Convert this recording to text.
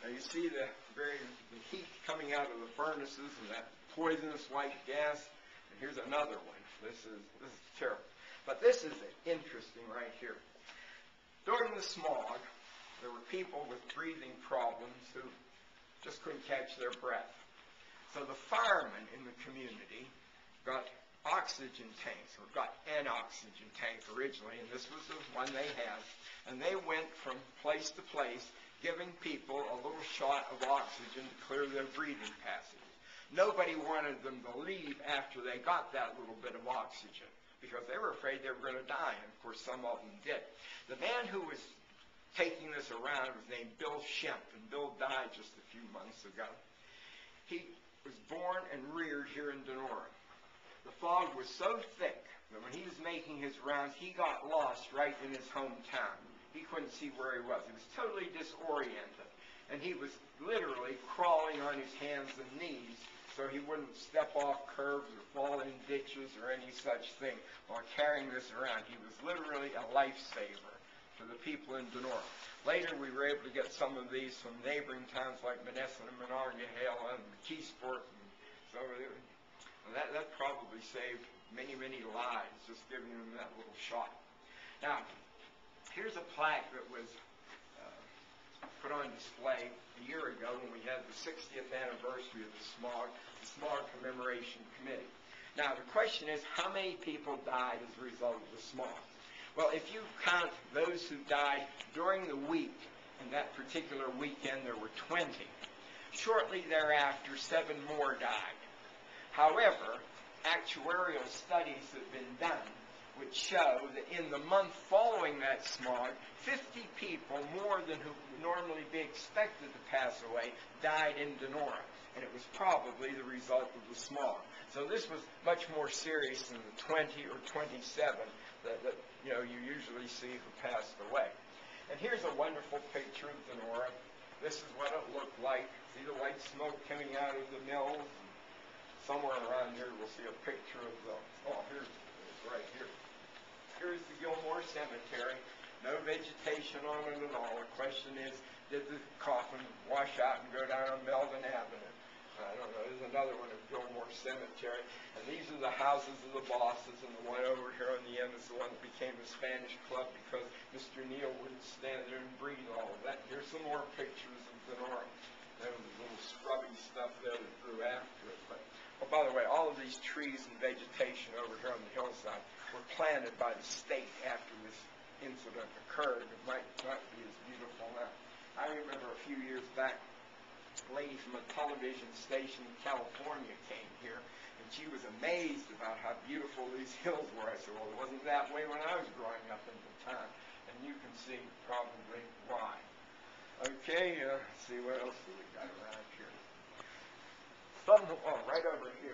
Now you see the heat coming out of the furnaces and that poisonous white gas. And here's another one. This is terrible. But this is interesting right here. During the smog, there were people with breathing problems who just couldn't catch their breath. So the firemen in the community got oxygen tanks, or got an oxygen tank originally, and this was the one they had. And they went from place to place giving people a little shot of oxygen to clear their breathing passages. Nobody wanted them to leave after they got that little bit of oxygen because they were afraid they were going to die, and of course some of them did. The man who was taking this around was named Bill Shemp, and Bill died just a few months ago. He was born and reared here in Donora. The fog was so thick that when he was making his rounds, he got lost right in his hometown. He couldn't see where he was. He was totally disoriented. And he was literally crawling on his hands and knees so he wouldn't step off curves or fall in ditches or any such thing while carrying this around. He was literally a lifesaver to the people in Donora. Later, we were able to get some of these from neighboring towns like Menneson and Monongahela and McKeesport. And so that probably saved many, many lives, just giving them that little shot. Now, here's a plaque that was put on display a year ago when we had the 60th anniversary of the Smog Commemoration Committee. Now, the question is, how many people died as a result of the smog? Well, if you count those who died during the week, in that particular weekend there were 20. Shortly thereafter, 7 more died. However, actuarial studies have been done which show that in the month following that smog, 50 people, more than who would normally be expected to pass away, died in Donora. And it was probably the result of the smog. So this was much more serious than the 20 or 27 that you usually see who passed away. And here's a wonderful picture of Donora. This is what it looked like. See the white smoke coming out of the mills? And somewhere around here we'll see a picture of the, here's right here. Here's the Gilmore Cemetery. No vegetation on it at all. The question is, did the coffin wash out and go down on Melvin Avenue? I don't know. There's another one of Gilmore Cemetery. And these are the houses of the bosses, and the one over here on the end is the one that became the Spanish Club because Mr. Neal wouldn't stand there and breathe all of that. Here's some more pictures of Donora. There was little scrubby stuff there that grew after it. But, by the way, all of these trees and vegetation over here on the hillside were planted by the state after this incident occurred. It might not be as beautiful now. I remember a few years back, a lady from a television station in California came here, and she was amazed about how beautiful these hills were. I said, well, it wasn't that way when I was growing up in the town. And you can see probably why. Okay, let's see what else we got around here. Right over here.